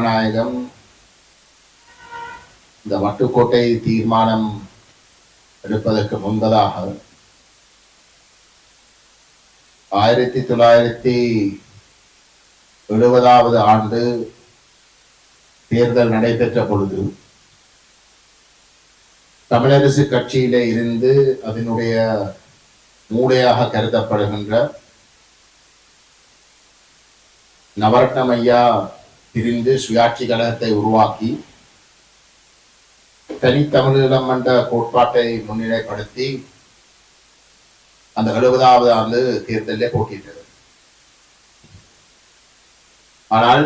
செல்வநாயகம் இந்த வட்டுக்கோட்டை தீர்மானம் எடுப்பதற்கு முன்பதாக 1970 ஆண்டு தேர்தல் நடைபெற்ற பொழுது தமிழரசு கட்சியிலே இருந்து அதனுடைய மூளையாக கருதப்படுகின்ற நவரத்னம் ஐயா பிரிந்து சுயாட்சி கழகத்தை உருவாக்கி தனித்தமிழீழம் என்ற கோட்பாட்டை முன்னிலைப்படுத்தி அந்த 70வது ஆண்டு தேர்தலிலே போட்டியிட்டது. ஆனால்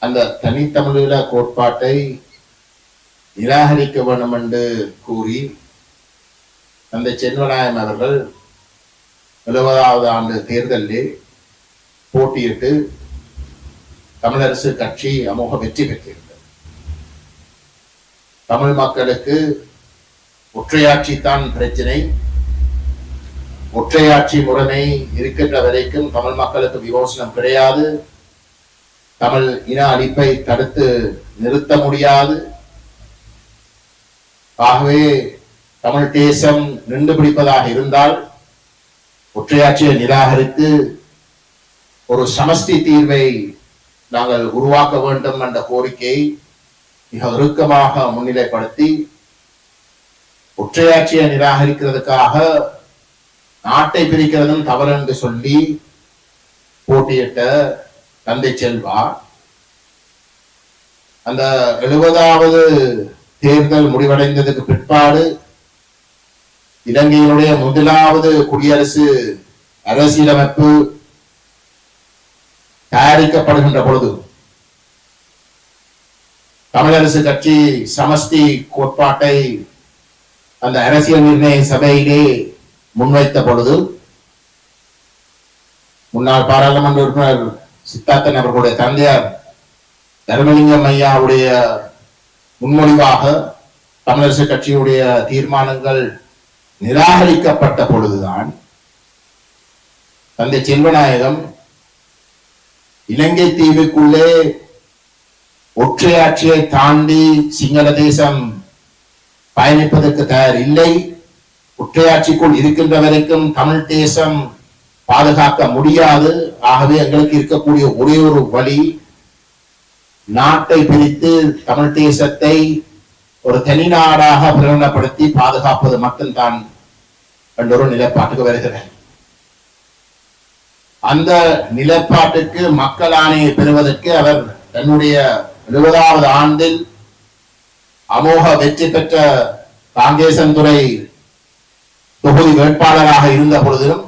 அந்த தனித்தமிழீழ கோட்பாட்டை நிராகரிக்க வேண்டும் என்று கூறி அந்த செல்வநாயகம் அவர்கள் 70வது ஆண்டு தேர்தலில் போட்டியிட்டு தமிழரசு கட்சி அமோக வெற்றி பெற்றிருந்தது. தமிழ் மக்களுக்கு ஒற்றையாட்சி தான் பிரச்சனை, ஒற்றையாட்சி முறைமை இருக்கின்ற வரைக்கும் தமிழ் மக்களுக்கு விமோசனம் கிடையாது, தமிழ் இன அழிப்பை தடுத்து நிறுத்த முடியாது, ஆகவே தமிழ் தேசம் நின்று பிடிப்பதாக இருந்தால் ஒற்றையாட்சியை நிராகரித்து ஒரு சமஷ்டி தீர்வை நாங்கள் உருவாக்க வேண்டும் என்ற கோரிக்கையை மிக இறுக்கமாக முன்னிலைப்படுத்தி ஒற்றையாட்சியை நிராகரிக்கிறதுக்காக நாட்டை பிரிக்கிறதும் தவறு என்று சொல்லி போட்டியிட்ட தந்தை செல்வா அந்த 70வது தேர்தல் முடிவடைந்ததுக்கு பிற்பாடு இலங்கையினுடைய முதலாவது குடியரசு அரசியலமைப்பு தயாரிக்கப்படுகின்ற பொழுது தமிழரசு கட்சி சமஷ்டி கோட்பாட்டை அந்த அரசியல் நிர்ணய சபையிலே முன்வைத்த பொழுது முன்னாள் பாராளுமன்ற உறுப்பினர் சித்தார்த்தன் அவர்களுடைய தந்தையார் தர்மலிங்கம் ஐயாவுடைய முன்மொழிவாக தமிழரசு கட்சியுடைய தீர்மானங்கள் நிராகரிக்கப்பட்ட பொழுதுதான் தந்தை செல்வநாயகம் இலங்கை தீவுக்குள்ளே ஒற்றையாட்சியை தாண்டி சிங்கள தேசம் பயணிப்பதற்கு தயார் இல்லை, ஒற்றையாட்சிக்குள் இருக்கின்ற வரைக்கும் தமிழ் தேசம் பாதுகாக்க முடியாது, ஆகவே எங்களுக்கு இருக்கக்கூடிய ஒரே ஒரு வழி நாட்டை பிரித்து தமிழ் தேசத்தை ஒரு தனி நாடாக பிரகடனப்படுத்தி பாதுகாப்பது மட்டும்தான் என்ற ஒரு நிலைப்பாட்டுக்கு வருகிறேன். அந்த நிலைப்பாட்டுக்கு மக்கள் ஆணையை பெறுவதற்கு அவர் தன்னுடைய 70வது ஆண்டில் அமோக வெற்றி பெற்ற காங்கேசன்துறை தொகுதி வேட்பாளராக இருந்த பொழுதிலும்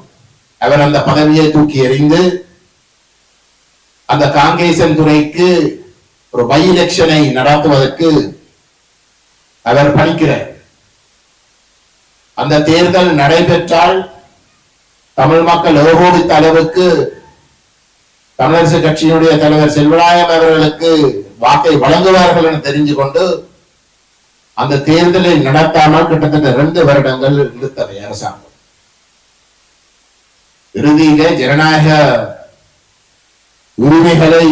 அவர் அந்த பதவியை தூக்கி எறிந்து அந்த காங்கேசன்துறைக்கு ஒரு பை எலெக்ஷனை நடத்துவதற்கு அவர் பணிக்கிறார். அந்த தேர்தல் நடைபெற்றால் தமிழ் மக்கள் ஏகோபித்த அளவுக்கு தமிழரசு கட்சியினுடைய தலைவர் செல்வநாயகம் அவர்களுக்கு வாக்கை வழங்குவார்கள் என தெரிஞ்சு கொண்டு அந்த தேர்தலை நடத்தாமல் கிட்டத்தட்ட 2 வருடங்கள் இழுத்தவை அரசாங்கம். இறுதியிலே ஜனநாயக உரிமைகளை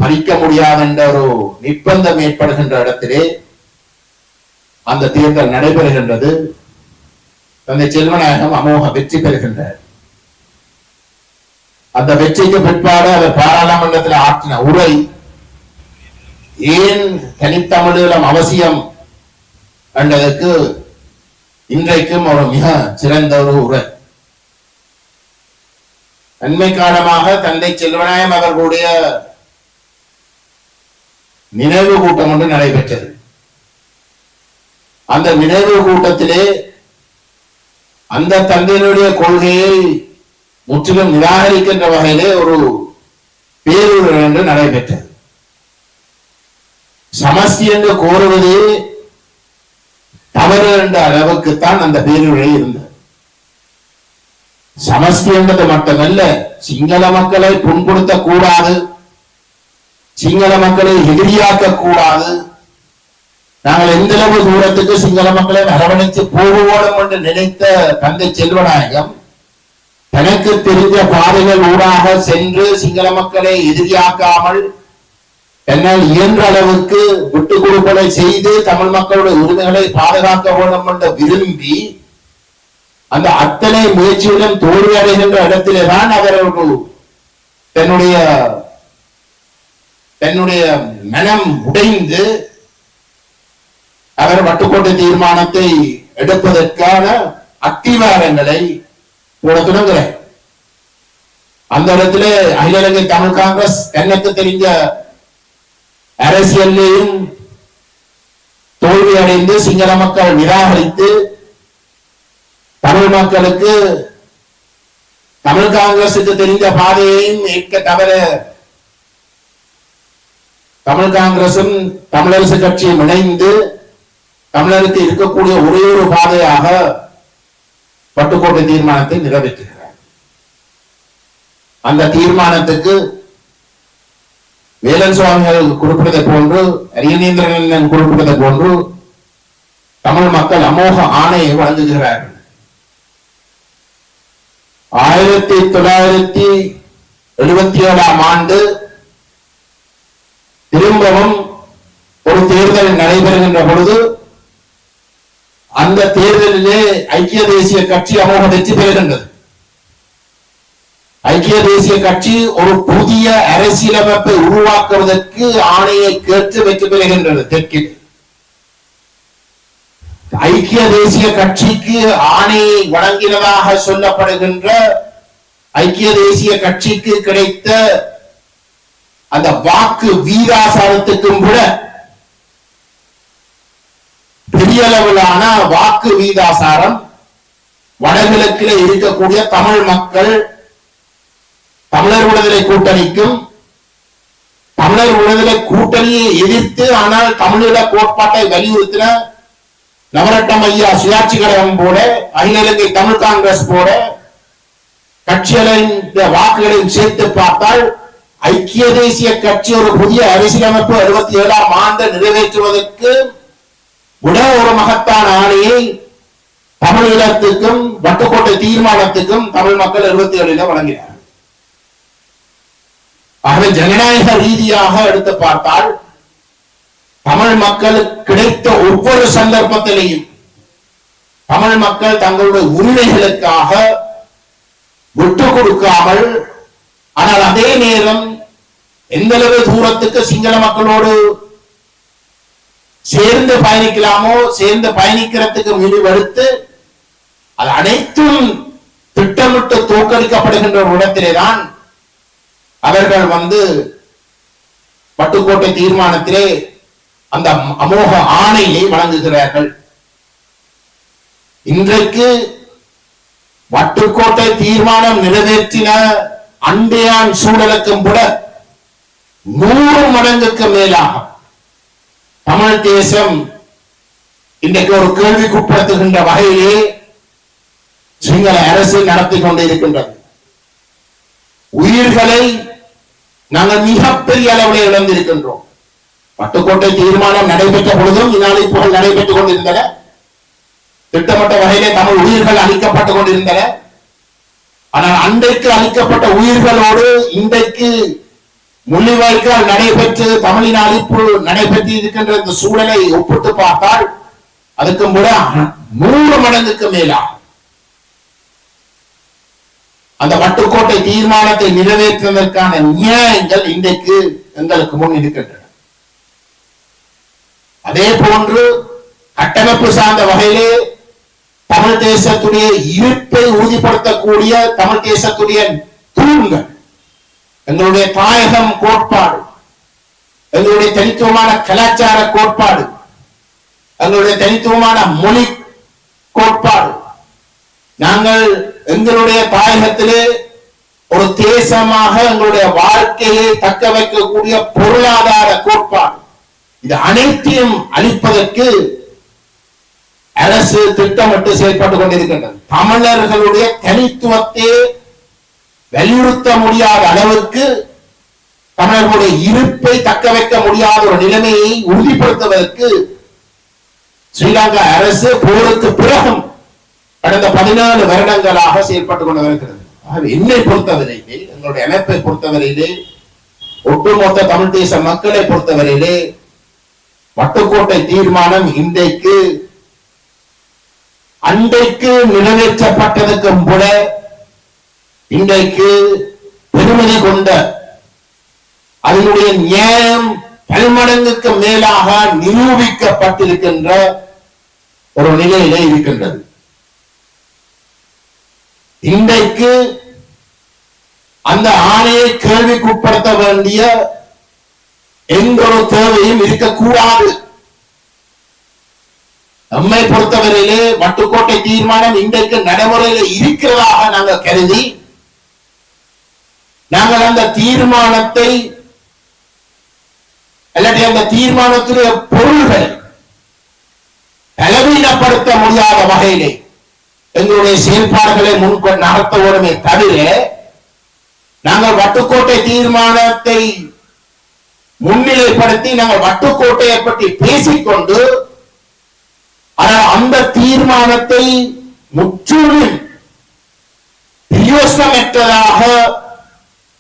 பறிக்க முடியாது என்ற ஒரு நிர்பந்தம் ஏற்படுகின்ற இடத்திலே அந்த தேர்தல் நடைபெறுகின்றது. தந்தை செல்வநாயகம் அமோக வெற்றி பெறுகின்றார். அந்த வெற்றிக்கு பிற்பாடு அவர் பாராளுமன்றத்தில் ஆற்றின உரை ஏன் தனித்தமிழீழம் அவசியம் என்றதற்கு இன்றைக்கும் ஒரு மிக சிறந்த ஒரு உரை. அண்மை காலமாக தந்தை செல்வநாயகம் அவர்களுடைய நினைவு கூட்டம் ஒன்று நடைபெற்றது. அந்த நினைவு கூட்டத்திலே அந்த தந்தையினுடைய கொள்கையை முற்றிலும் நிராகரிக்கின்ற வகையிலே ஒரு பேருரை என்று நடைபெற்றது. சமஷ்டி என்று கோருவதே தவறு என்ற அளவுக்குத்தான் அந்த பேருரை இருந்தது. சமஷ்டி என்பது மட்டுமல்ல, சிங்கள மக்களை புண்படுத்த கூடாது, சிங்கள மக்களை எதிரியாக்க கூடாது, நாங்கள் எந்த அளவு தூரத்துக்கு சிங்கள மக்களை அரவணைத்து போகுவோம் என்று நினைத்த தந்தை செல்வநாயகம் தனக்கு தெரிந்த பாதைகள் ஊடாக சென்று சிங்கள மக்களை எதிரியாக்காமல் என்னால் இயன்ற அளவுக்கு விட்டுக் கொடுப்பதை செய்து தமிழ் மக்களுடைய உரிமைகளை பாதுகாக்க வேண்டும் என்று விரும்பி அந்த அத்தனை முயற்சியுடன் தோல்வி அடைகின்ற இடத்திலேதான் அவர் தன்னுடைய மனம் உடைந்து அவர் வட்டுக்கோட்டை தீர்மானத்தை எடுப்பதற்கான அத்திவாரங்களை போட தொடங்குகிறார். அந்த இடத்துல அகில இலங்கை தமிழ் காங்கிரஸ் எனக்கு தெரிஞ்ச அரசியலையும் தோல்வி அடைந்து சிங்கள மக்கள் நிராகரித்து தமிழ் மக்களுக்கு தமிழ் காங்கிரசுக்கு தெரிந்த பாதையையும் ஏற்க தவிர தமிழ் காங்கிரசும் தமிழரசு கட்சியும் இணைந்து தமிழருக்கு இருக்கக்கூடிய ஒரே ஒரு பாதையாக பட்டுக்கோட்டை தீர்மானத்தை நிறைவேற்றுகிறார். அந்த தீர்மானத்துக்கு வேலன் சுவாமிகள் குறிப்பிட்டதை போன்று அரியநேந்திரன் குறிப்பிட்டதை போன்று தமிழ் மக்கள் அமோக ஆணையை வழங்குகிறார்கள். 1977 ஆண்டு திரும்பவும் ஒரு தேர்தல் நடைபெறுகின்ற பொழுது அந்த தேர்தலிலே ஐக்கிய தேசிய கட்சி அமோக வெற்றி பெறுகின்றது. ஐக்கிய தேசிய கட்சி ஒரு புதிய அரசியலமைப்பை உருவாக்குவதற்கு ஆணையை கேட்டு வெற்றி பெறுகின்றது. தெற்கில் ஐக்கிய தேசிய கட்சிக்கு ஆணையை வழங்கினதாக சொல்லப்படுகின்ற ஐக்கிய தேசிய கட்சிக்கு கிடைத்த அந்த வாக்கு வீதாசாரத்துக்கும் கூட பெரிய அளவிலான வாக்கு வீதாசாரம் வடகிழக்கில் இருக்கக்கூடிய தமிழ் மக்கள் தமிழர் விடுதலை கூட்டணிக்கும் தமிழர் விடுதலை கூட்டணியை எதிர்த்து ஆனால் தமிழீழ கோட்பாட்டை வலியுறுத்தின நவரட்னம் ஐயா சுயாட்சி கழகம் போல அகில இலங்கை தமிழ் காங்கிரஸ் போல கட்சிகளின் வாக்குகளையும் சேர்த்து பார்த்தால் ஐக்கிய தேசிய கட்சி ஒரு புதிய அரசியலமைப்பு 67 ஆண்டு நிறைவேற்றுவதற்கு விட ஒரு மகத்தான ஆணையை தமிழீழத்துக்கும் வட்டுக்கோட்டை தீர்மானத்துக்கும் தமிழ் மக்கள் 77 வழங்கினார். ஆகவே ஜனநாயக ரீதியாக எடுத்து பார்த்தால் தமிழ் மக்களுக்கு கிடைத்த ஒவ்வொரு சந்தர்ப்பத்திலையும் தமிழ் மக்கள் தங்களுடைய உரிமைகளுக்காக விட்டு கொடுக்காமல், ஆனால் அதே நேரம் எந்த அளவு தூரத்துக்கு சிங்கள மக்களோடு சேர்ந்து பயணிக்கலாமோ சேர்ந்து பயணிக்கிறதுக்கு முடிவெடுத்து அது அனைத்தும் திட்டமிட்டு தோற்கடிக்கப்படுகின்ற ஒரு இடத்திலேதான் அவர்கள் பட்டுக்கோட்டை தீர்மானத்திலே அந்த அமோக ஆணையை வழங்குகிறார்கள். இன்றைக்கு வட்டுக்கோட்டை தீர்மானம் நிறைவேற்றின அண்டையான் சூழலுக்கும் கூட 100 மடங்குக்கு மேலாக தமிழ் தேசம் இன்றைக்கு ஒரு கேள்விக்குட்படுத்துகின்ற வகையிலே சிங்கள அரசு நடத்தி கொண்டிருக்கின்றது. உயிர்களை நாங்கள் மிகப்பெரிய அளவில் இழந்திருக்கின்றோம். பட்டுக்கோட்டை தீர்மானம் நடைபெற்ற பொழுதும் இந்நாளிப்புகள் நடைபெற்றுக் கொண்டிருந்தன. திட்டமிட்ட வகையிலே தமிழ் உயிர்கள் அளிக்கப்பட்டுக் கொண்டிருந்தன. ஆனால் அன்றைக்கு அளிக்கப்பட்ட உயிர்களோடு இன்றைக்கு முள்ளிவாய்க்கால் நடைபெற்று தமிழின் அழிப்பு நடைபெற்று இருக்கின்ற இந்த சூழலை ஒப்பிட்டு பார்த்தால் அதுக்கும் கூட 100 மடங்குக்கு மேலா அந்த வட்டுக்கோட்டை தீர்மானத்தை நிறைவேற்றுவதற்கான நியாயங்கள் இன்றைக்கு எங்களுக்கு முன் இருக்கின்றன. அதே போன்று கட்டமைப்பு சார்ந்த வகையிலே தமிழ் தேசத்துடைய இருப்பை உறுதிப்படுத்தக்கூடிய தமிழ் தேசத்துடைய தூண்கள் எங்களுடைய தாயகம் கோட்பாடு, எங்களுடைய தனித்துவமான கலாச்சார கோட்பாடு, எங்களுடைய தனித்துவமான மொழி கோட்பாடு, நாங்கள் எங்களுடைய தாயகத்திலே ஒரு தேசமாக எங்களுடைய வாழ்க்கையை தக்க வைக்கக்கூடிய பொருளாதார கோட்பாடு, இது அனைத்தையும் அளிப்பதற்கு அரசு திட்டமிட்டு செயல்பட்டுக் கொண்டிருக்கின்றது. தமிழர்களுடைய தனித்துவத்தை வலியுறுத்த முடியாத அளவுக்கு தமிழர்களுடைய இருப்பை தக்க வைக்க முடியாத ஒரு நிலைமையை உறுதிப்படுத்துவதற்கு ஸ்ரீலங்கா அரசு போருக்கு பிறகும் கடந்த 17 வருடங்களாக செயல்பட்டுக் கொண்டு வருகிறது. என்னை பொறுத்தவரையிலே, எங்களுடைய அமைப்பை பொறுத்தவரையிலே ஒட்டுமொத்த தமிழ் தேச மக்களை பொறுத்தவரையிலே வட்டுக்கோட்டை தீர்மானம் இன்றைக்கு அன்றைக்கு நிறைவேற்றப்பட்டதற்கும் கூட இன்றைக்கு பெருமதி கொண்ட அதனுடைய நியாயம் பல்மடங்குக்கு மேலாக நிரூபிக்கப்பட்டிருக்கின்ற ஒரு நிலையிலே இருக்கின்றது. இன்றைக்கு அந்த ஆணையை கேள்விக்குட்படுத்த வேண்டிய எந்த ஒரு தேவையும் இருக்கக்கூடாது. நம்மை பொறுத்தவரையிலே வட்டுக்கோட்டை தீர்மானம் இன்றைக்கு நடைமுறையில் இருக்கிறதாக நாங்கள் கருதி நாங்கள் அந்த தீர்மானத்தை அல்லது அந்த தீர்மானத்துடைய பொருள்களை பலவீனப்படுத்த முடியாத வகையிலே எங்களுடைய செயல்பாடுகளை முன்கொண்டு நகர்த்துவோமே தவிர நாங்கள் வட்டுக்கோட்டை தீர்மானத்தை முன்னிலைப்படுத்தி நாங்கள் வட்டுக்கோட்டையை பற்றி பேசிக்கொண்டு அந்த தீர்மானத்தை முற்றிலும் பிரயோசனமற்றதாக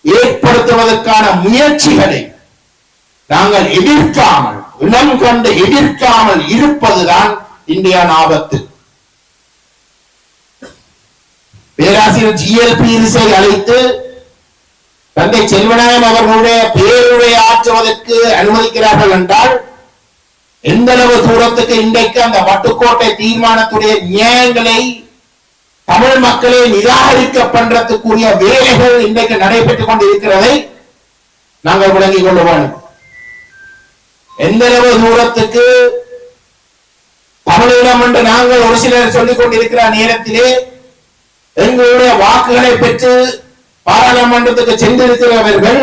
ஏற்படுத்துவதற்கான முயற்சிகளை நாங்கள் எதிர்க்காமல் இனம் கண்டு எதிர்க்காமல் இருப்பதுதான் இந்திய ஆபத்து. பேராசிரியர் GLP அழைத்து தந்தை செல்வநாயகம் அவர்களுடைய பேருரை ஆற்றுவதற்கு அனுமதிக்கிறார்கள் என்றால் எந்த அளவு தூரத்துக்கு இன்றைக்கு அந்த வட்டுக்கோட்டை தீர்மானத்துடைய நியாயங்களை தமிழ் மக்களை நிராகரிக்க பண்றதுக்குரிய வேலைகள் இன்றைக்கு நடைபெற்றுக் கொண்டிருக்கிறதை நாங்கள் விளங்கிக் கொள்ள வேண்டும். எந்த அளவு தூரத்துக்கு தமிழீழம் என்று நாங்கள் ஒரு சிலர் சொல்லிக் கொண்டிருக்கிற நேரத்திலே எங்களுடைய வாக்குகளை பெற்று பாராளுமன்றத்துக்கு சென்றிருக்கிறவர்கள்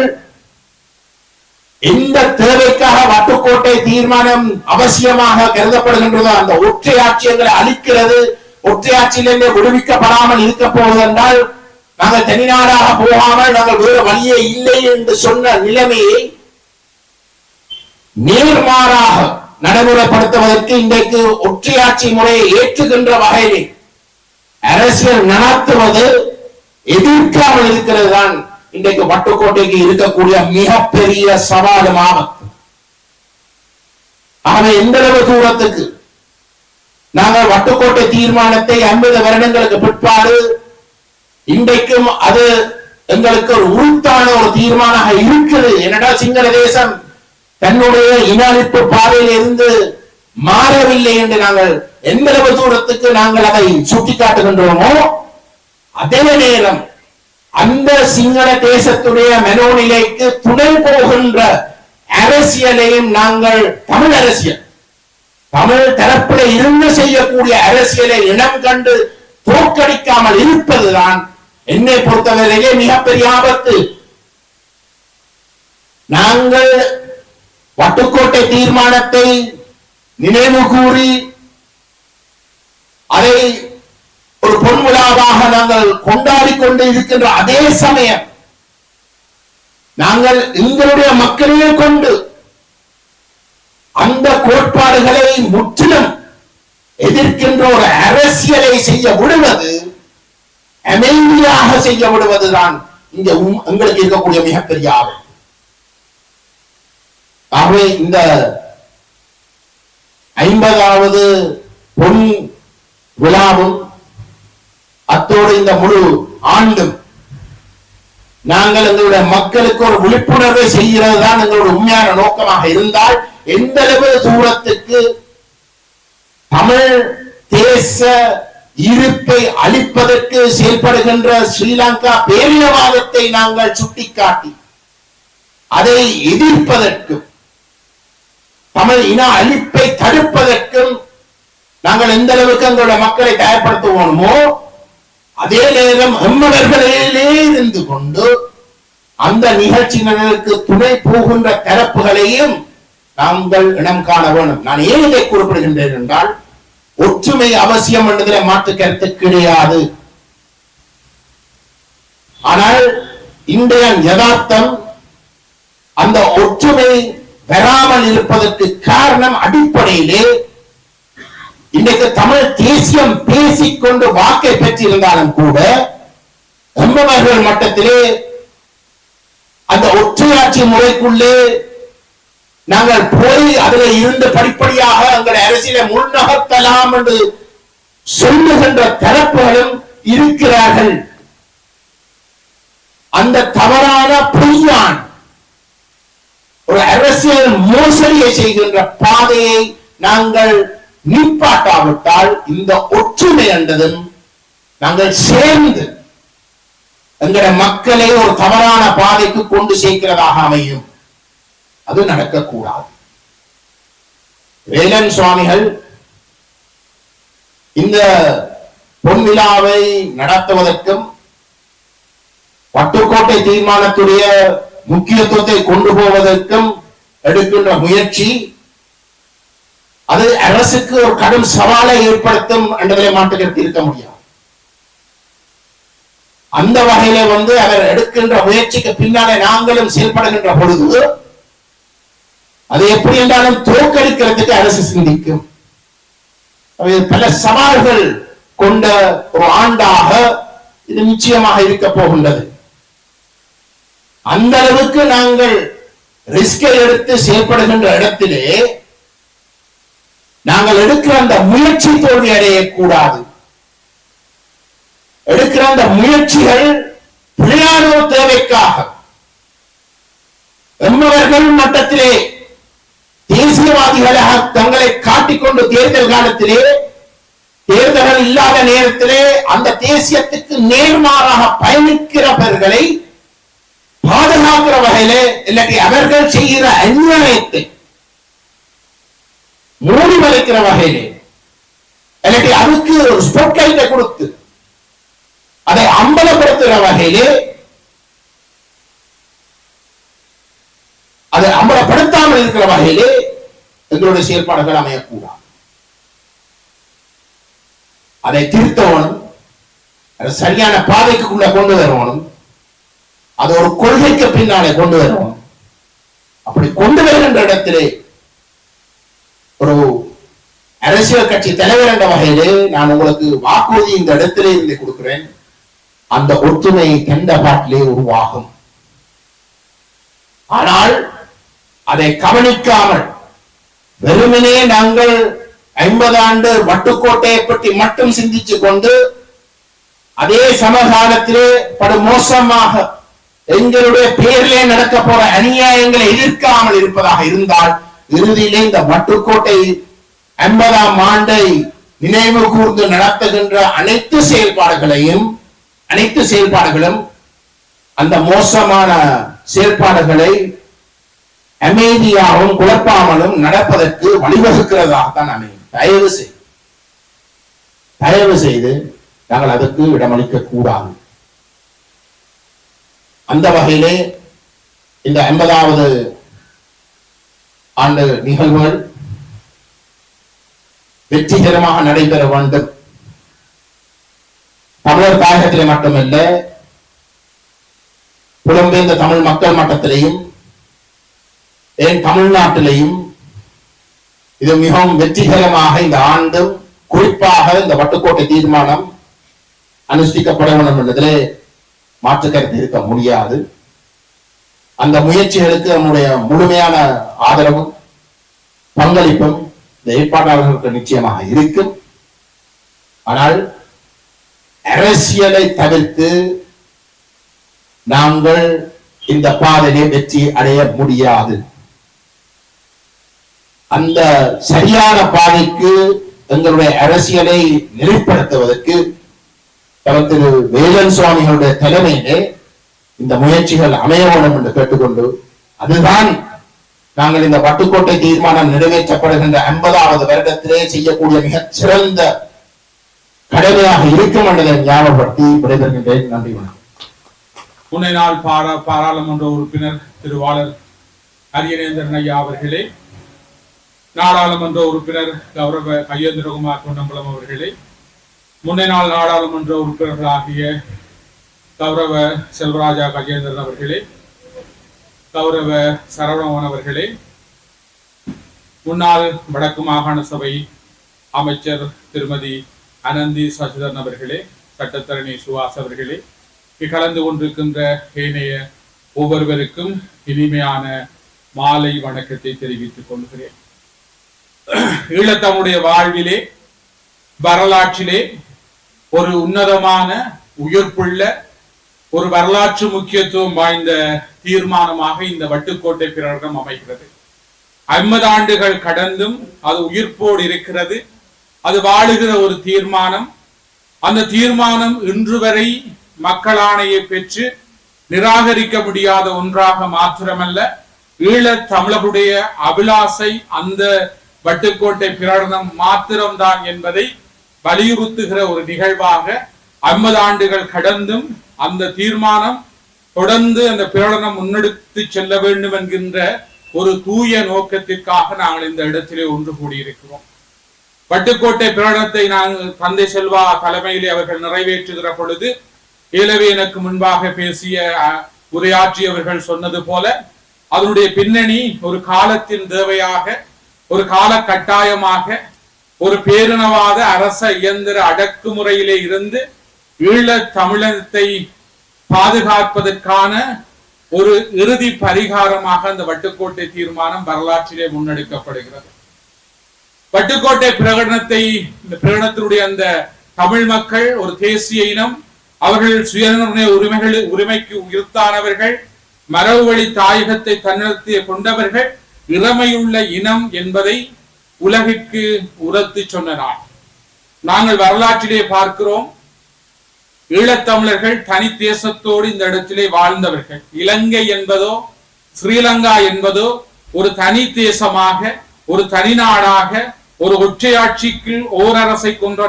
எந்த தேவைக்காக வட்டுக்கோட்டை தீர்மானம் அவசியமாக கருதப்படுகின்றதோ அந்த ஒற்றையாட்சியங்களை அளிக்கிறது, ஒற்றையாட்சியிலிருந்து விடுவிக்கப்படாமல் இருக்க போவது என்றால் நாங்கள் தனிநாடாக போகாமல் நாங்கள் வேறு வழியே இல்லை என்று சொன்ன நிலைமையை நேர்மாறாக நடைமுறைப்படுத்துவதற்கு இன்றைக்கு ஒற்றையாட்சி முறையை ஏற்றுகின்ற வகையில் அரசியல் நடத்துவது எதிர்க்காமல் இருக்கிறது தான் இன்றைக்கு வட்டுக்கோட்டைக்கு இருக்கக்கூடிய மிகப்பெரிய சவாலும் ஆபத்து. ஆகவே எந்த அளவு தூரத்துக்கு நாங்கள் வட்டுக்கோட்டை தீர்மானத்தை 50 வருடங்களுக்கு பிற்பாடு இன்றைக்கும் அது எங்களுக்கு ஒரு உறுத்தான ஒரு தீர்மானமாக இருக்குது. என்னடா சிங்கள தேசம் தன்னுடைய இன அழிப்பு பாதையில் இருந்து மாறவில்லை என்று நாங்கள் எந்த அளவு தூரத்துக்கு நாங்கள் அதை சுட்டிக்காட்டுகின்றோமோ அதே நேரம் அந்த சிங்கள தேசத்துடைய மனோநிலைக்கு துணை போகின்ற அரசியலையும் நாங்கள் தமிழ் அரசியல் தமிழ் தரப்பில் இருந்து செய்யக்கூடிய அரசியலை இனம் கண்டு தோற்கடிக்காமல் இருப்பதுதான் என்னை பொறுத்தவரையிலே மிகப்பெரிய ஆபத்து. நாங்கள் வட்டுக்கோட்டை தீர்மானத்தை நினைவு கூறி அதை ஒரு பொன்விழாவாக நாங்கள் கொண்டாடி கொண்டு இருக்கின்ற அதே சமயம் நாங்கள் எங்களுடைய மக்களையே கொண்டு அந்த கோட்பாடுகளை முற்றிலும் எதிர்க்கின்ற ஒரு அரசியலை செய்ய விடுவது, அமைதியாக செய்ய விடுவதுதான் இங்க உங்களுக்கு இருக்கக்கூடிய மிகப்பெரிய ஆபத்து. ஆகவே இந்த 50வது பொன் விழாவும் அத்தோடு இந்த முழு ஆண்டும் நாங்கள் எங்களுடைய மக்களுக்கு ஒரு விழிப்புணர்வை செய்கிறது தான் எங்களுடைய உண்மையான நோக்கமாக இருந்தால் எந்த அளவு தூரத்துக்கு தமிழ் தேச இருப்பை அளிப்பதற்கு செயல்படுகின்ற ஸ்ரீலங்கா பேரினவாதத்தை நாங்கள் சுட்டிக்காட்டி அதை எதிர்ப்பதற்கும் தமிழ் இன அழிப்பை தடுப்பதற்கும் நாங்கள் எந்த அளவுக்கு எங்களுடைய மக்களை தயார்படுத்துவோமோ அதே நேரம் எம்மவர்களிலே இருந்து கொண்டு அந்த நிகழ்ச்சிகளுக்கு துணை போகின்ற தரப்புகளையும் நாங்கள் இனம் காண வேண்டும். நான் ஏன் இதை குறிப்பிடுகின்றேன் என்றால் ஒற்றுமை அவசியம் என்பதில் மாற்று கருத்து கிடையாது. ஆனால் இன்றைய யதார்த்தம் அந்த ஒற்றுமை வராமல் இருப்பதற்கு காரணம் அடிப்படையிலே இன்றைக்கு தமிழ் தேசியம் பேசிக்கொண்டு வாக்கை பெற்றிருந்தாலும் கூட எம்பவர்கள் மட்டத்திலே அந்த ஒற்றையாட்சி முறைக்குள்ளே நாங்கள் போய் அதில் இருந்து படிப்படியாக எங்கள் அரசியலை முன்னகர்த்தலாம் என்று சொல்லுகின்ற தரப்புகளும் இருக்கிறார்கள். அந்த தவறான பொய்யான் ஒரு அரசியல் மோசடியை செய்கின்ற பாதையை நாங்கள் நிப்பாட்டாவிட்டால் இந்த ஒற்றுமை என்றதும் நாங்கள் சேர்ந்து என்கிற மக்களை ஒரு தவறான பாதைக்கு கொண்டு சேர்க்கிறதாக அமையும். அது நடக்கக்கூடாது. வேலன் சுவாமிகள் இந்த பொன்விழாவை நடத்துவதற்கும் பட்டுக்கோட்டை தீர்மானத்துடைய முக்கியத்துவத்தை கொண்டு போவதற்கும் எடுக்கின்ற முயற்சி அது அரசுக்கு ஒரு கடும் சவாலை ஏற்படுத்தும் என்பதை மாற்றுகிறது இருக்க முடியாது. அந்த வகையில அவர் எடுக்கின்ற முயற்சிக்கு பின்னாலே நாங்களும் செயல்படுகின்ற பொழுது அது எப்படி என்றாலும் தோற்கடிக்கிறதுக்கு அரசு சிந்திக்கும். பல சவால்கள் கொண்ட ஒரு ஆண்டாக இது நிச்சயமாக இருக்க போகின்றது. அந்த அளவுக்கு நாங்கள் ரிஸ்கை எடுத்து செயல்படுகின்ற இடத்திலே நாங்கள் எடுக்கிற அந்த முயற்சி தோல்வி அடையக்கூடாது. எடுக்கிற அந்த முயற்சிகள் பிள்ளையாரோ தேவைக்காக எம்மவர்கள் மட்டத்திலே தேசியவாதிகளாக தங்களை காட்டிக்கொண்டு தேர்தல் காலத்திலே தேர்தல்கள் இல்லாத நேரத்திலே அந்த தேசியத்துக்கு நேர்மாறாக பயணிக்கிறவர்களை பாதுகாக்கிற வகையிலே இல்லாட்டி அவர்கள் செய்கிற அநியாயத்தை மூடி மறைக்கிற வகையிலே இல்லாட்டி அதுக்கு ஒரு ஸ்பாட்லைட்டை கொடுத்து அதை அம்பலப்படுத்துகிற வகையிலே அதை அம்பலப்படுத்தாமல் இருக்கிற வகையிலே எங்களுடைய செயல்பாடுகள் அமையக்கூடாது. அதை திருத்தவனும் அதை சரியான பாதைக்குள்ள கொண்டு வரவனும் அது ஒரு கொள்கைக்கு பின்னாலே கொண்டு வரணும். அப்படி கொண்டு வருகின்ற இடத்திலே ஒரு அரசியல் கட்சி தலைவர் என்ற வகையிலே நான் உங்களுக்கு வாக்குறுதி இந்த இடத்திலே இருந்து கொடுக்கிறேன். அந்த ஒற்றுமை கண்ட பாட்டிலே உருவாகும். ஆனால் அதை கவனிக்காமல் வெறுமனே நாங்கள் 50 ஆண்டு வட்டுக்கோட்டையை பற்றி மட்டும் சிந்திச்சு கொண்டு அதே சமகாலத்திலே படு மோசமாக எங்களுடைய பேரிலே நடக்க போற அநியாயங்களை எதிர்க்காமல் இருப்பதாக இருந்தால் இறுதியிலே இந்த வட்டுக்கோட்டை 50ஆம் ஆண்டை நினைவு கூர்ந்து நடத்துகின்ற அனைத்து செயல்பாடுகளும் அந்த மோசமான செயல்பாடுகளை அமைதியாகவும் குழப்பாமலும் நடப்பதற்கு வழிவகுக்கிறதாகத்தான் அமையும். தயவு செய்து நாங்கள் அதற்கு இடமளிக்க கூடாது. அந்த வகையிலே இந்த 50வது ஆண்டு நிகழ்வுகள் வெற்றிகரமாக நடைபெற வேண்டும். தமிழர் தாயகத்திலே மட்டுமல்ல, புலம்பெயர்ந்த தமிழ் மக்கள் மட்டத்திலேயும் ஏன் தமிழ்நாட்டிலேயும் இது மிகவும் வெற்றிகரமாக இந்த ஆண்டும் குறிப்பாக இந்த வட்டுக்கோட்டை தீர்மானம் அனுஷ்டிக்கப்பட வேண்டும் என்பதிலே மாற்று கருத்து இருக்க முடியாது. அந்த முயற்சிகளுக்கு நம்முடைய முழுமையான ஆதரவும் பங்களிப்பும் இந்த ஏற்பாட்டாளர்களுக்கு நிச்சயமாக இருக்கும். ஆனால் அரசியலை தவிர்த்து நாங்கள் இந்த பாதையிலே வெற்றி அடைய முடியாது. அந்த சரியான பாதைக்கு எங்களுடைய அரசியலை நெறிப்படுத்துவதற்கு திரு வேலன் சுவாமிகளுடைய தலைமையிலே இந்த முயற்சிகள் அமைய வேண்டும் என்று கேட்டுக்கொண்டு, அதுதான் நாங்கள் இந்த வட்டுக்கோட்டை தீர்மானம் நிறைவேற்றப்படுகின்ற 50வது வருடத்திலே செய்யக்கூடிய மிகச் சிறந்த கடமையாக இருக்கும் என்பதை ஞாபகப்படுத்தி விடைபெறுகின்றேன். நன்றி, வணக்கம். முன்னைய நாள் பாராளுமன்ற உறுப்பினர் திருவாளர் அரியநேந்திரன் ஐயா அவர்களே, நாடாளுமன்ற உறுப்பினர் கௌரவ கையேந்திரகுமார் பொன்னம்பலம் அவர்களே, முன்னைய நாள் நாடாளுமன்ற உறுப்பினர்களாகிய கௌரவ செல்வராஜா கஜேந்திரன் அவர்களே, கௌரவ சரவணவன் அவர்களே, முன்னாள் வடக்கு மாகாண சபை அமைச்சர் திருமதி அனந்தி சசிதரன் அவர்களே, சட்டத்தரணி சுவாஸ் அவர்களே, கலந்து கொண்டிருக்கின்ற ஏனைய ஒவ்வொருவருக்கும் இனிமையான மாலை வணக்கத்தை தெரிவித்துக் கொள்கிறேன். ஈழத்தமிழுடைய வாழ்விலே வரலாற்றிலே ஒரு உன்னதமான உயிர்ப்புள்ள ஒரு வரலாற்று முக்கியத்துவம் வாய்ந்த தீர்மானமாக இந்த வட்டுக்கோட்டை பிரகடனம் அமைகிறது. 50 ஆண்டுகள் கடந்தும் அது உயிர்ப்போடு இருக்கிறது. அது வாழுகிற ஒரு தீர்மானம். அந்த தீர்மானம் இன்று வரை மக்களாணையை பெற்று நிராகரிக்க முடியாத ஒன்றாக மாத்திரமல்ல, ஈழத் தமிழருடைய அபிலாசை அந்த வட்டுக்கோட்டை பிரகடனம் மாத்திரம்தான் என்பதை வலியுறுத்துகிற ஒரு நிகழ்வாக 50 ஆண்டுகள் கடந்தும் அந்த தீர்மானம் தொடர்ந்து அந்த பிரகடனம் முன்னெடுத்து செல்ல வேண்டும் என்கின்ற ஒரு தூய நோக்கத்திற்காக நாங்கள் இந்த இடத்திலே ஒன்று கூடியிருக்கிறோம். வட்டுக்கோட்டை பிரகடனத்தை நாங்கள் தந்தை செல்வா தலைமையிலே அவர்கள் நிறைவேற்றுகிற பொழுது ஏலவே எனக்கு முன்பாக பேசிய உரையாற்றியவர்கள் சொன்னது போல அதனுடைய பின்னணி ஒரு காலத்தின் தேவையாக, ஒரு கால கட்டாயமாக, ஒரு பேரினவாத அரச இயந்திர அடக்குமுறையிலே இருந்து ஈழ தமிழத்தை பாதுகாப்பதற்கான ஒரு இறுதி பரிகாரமாக அந்த வட்டுக்கோட்டை தீர்மானம் வரலாற்றிலே முன்னெடுக்கப்படுகிறது. வட்டுக்கோட்டை பிரகடனத்தை, இந்த பிரகடனத்தினுடைய அந்த தமிழ் மக்கள் ஒரு தேசிய இனம், அவர்கள் சுயநிர்ணய உரிமைக்கு உயிர்த்தானவர்கள், மரபு வழி தாயகத்தை தன்னடத்திய கொண்டவர்கள், இறமையுள்ள இனம் என்பதை உலகிற்கு உரத்து சொன்ன நாள். நாங்கள் வரலாற்றிலே பார்க்கிறோம், ஈழத்தமிழர்கள் தனி தேசத்தோடு இந்த இடத்திலே வாழ்ந்தவர்கள். இலங்கை என்பதோ ஸ்ரீலங்கா என்பதோ ஒரு தனி தேசமாக, ஒரு தனி நாடாக, ஒரு ஒற்றையாட்சிக்கு ஓரரசை கொண்ட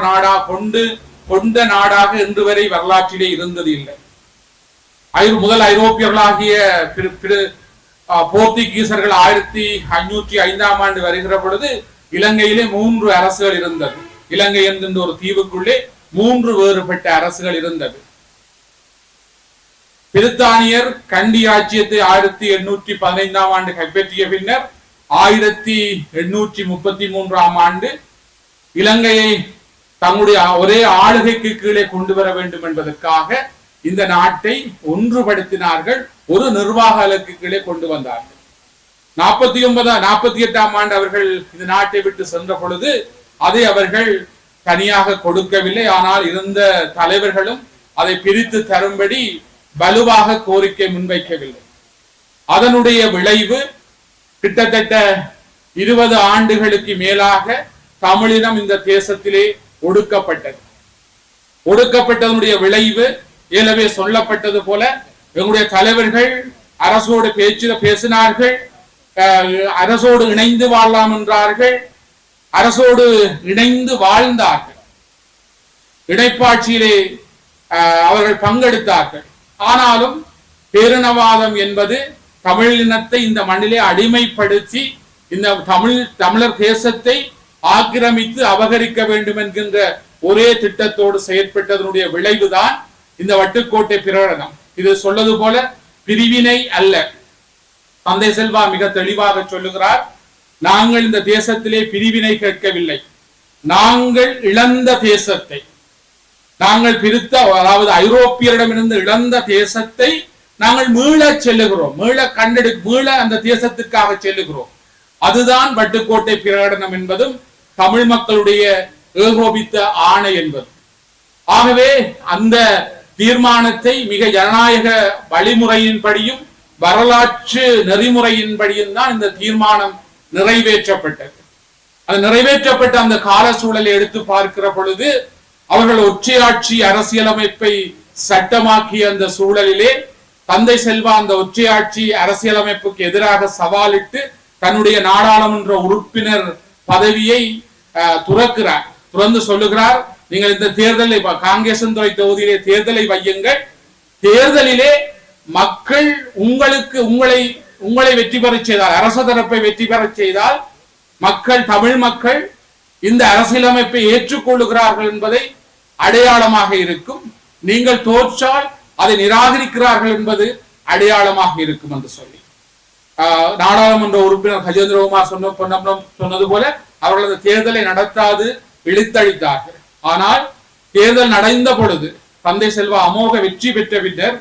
நாடாக இன்று வரை வரலாற்றிலே இருந்தது இல்லை. முதல் ஐரோப்பியர்களாகிய போர்த்துகீசர்கள் 1505ஆம் ஆண்டு வருகிற பொழுது இலங்கையிலே 3 அரசுகள் இருந்தது. இலங்கை என்கின்ற ஒரு தீவுக்குள்ளே 3 வேறுபட்ட அரசுகள் இருந்தது. பிரித்தானியர் கண்டி ராஜ்யத்தை 1815ஆம் ஆண்டு கைப்பற்றிய பின்னர் 1833ஆம் ஆண்டு இலங்கையை தங்களுடைய ஒரே ஆளுகைக்கு கீழே கொண்டு வர வேண்டும் என்பதற்காக இந்த நாட்டை ஒன்றுபடுத்தினார்கள். ஒரு நிர்வாக அலகுக்கு கீழே கொண்டு வந்தார்கள். 48ஆம் ஆண்டு அவர்கள் இந்த நாட்டை விட்டு சென்ற பொழுது அதை அவர்கள் தனியாக கொடுக்கவில்லை. ஆனால் இருந்த தலைவர்களும் அதை பிரித்து தரும்படி வலுவாக கோரிக்கை முன்வைக்கவில்லை. அதனுடைய விளைவு கிட்டத்தட்ட 20 ஆண்டுகளுக்கு மேலாக தமிழினம் இந்த தேசத்திலே ஒடுக்கப்பட்டதனுடைய விளைவு ஏலவே சொல்லப்பட்டது போல எங்களுடைய தலைவர்கள் அரசோடு பேசினார்கள், அரசோடு இணைந்து வாழலாம் என்றார்கள், அரசோடு இணைந்து வாழ்ந்தார்கள், இடைப்பாட்சியிலே அவர்கள் பங்கெடுத்தார்கள். ஆனாலும் பேரினவாதம் என்பது தமிழினத்தை இந்த மண்ணிலே அடிமைப்படுத்தி இந்த தமிழர் தேசத்தை ஆக்கிரமித்து அபகரிக்க வேண்டும் என்கின்ற ஒரே திட்டத்தோடு செயற்பட்டதனுடைய விளைவுதான் இந்த வட்டுக்கோட்டை பிரகடனம். இது சொல்லது போல பிரிவினை அல்ல. தந்தை செல்வா மிக தெளிவாக சொல்லுகிறார், நாங்கள் இந்த தேசத்திலே பிரிவினை கேட்கவில்லை. நாங்கள் இழந்த தேசத்தை, நாங்கள் பிரித்த, அதாவது ஐரோப்பியரிடமிருந்து இழந்த தேசத்தை நாங்கள் மீள செல்லுகிறோம், மீள அந்த தேசத்திற்காக செல்லுகிறோம். அதுதான் வட்டுக்கோட்டை பிரகடனம் என்பதும் தமிழ் மக்களுடைய ஏகோபித்த ஆணை என்பதும். ஆகவே அந்த தீர்மானத்தை மிக ஜனநாயக வழிமுறையின்படியும் வரலாற்று நெறிமுறையின்படியும் தான் இந்த தீர்மானம் நிறைவேற்றப்பட்டது. அது நிறைவேற்றப்பட்ட அந்த கால சூழலை எடுத்து பார்க்கிற பொழுது அவர்கள் ஒற்றையாட்சி அரசியலமைப்பை சட்டமாக்கிய அந்த சூழலிலே தந்தை செல்வா அந்த ஒற்றையாட்சி அரசியலமைப்புக்கு எதிராக சவாலிட்டு தன்னுடைய நாடாளுமன்ற உறுப்பினர் பதவியை துறந்து சொல்லுகிறார், நீங்கள் இந்த தேர்தலை காங்கேசன்துறை தொகுதியிலே தேர்தலை வையுங்கள், தேர்தலிலே மக்கள் உங்களை வெற்றி பெற செய்தால், அரச தரப்பை வெற்றி பெற செய்தால் மக்கள், தமிழ் மக்கள் இந்த அரசியலமைப்பை ஏற்றுக்கொள்ளுகிறார்கள் என்பதை அடையாளமாக இருக்கும், நீங்கள் தோற்றால் அதை நிராகரிக்கிறார்கள் என்பது அடையாளமாக இருக்கும் என்று சொல்லி நாடாளுமன்ற உறுப்பினர் கஜேந்திரகுமார் சொன்னது போல அவர்கள் அந்த தேர்தலை நடத்தாது இழுத்தடித்தார்கள். ஆனால் தேர்தல் நடந்த பொழுது தந்தை செல்வா அமோக வெற்றி பெற்ற பின்னர்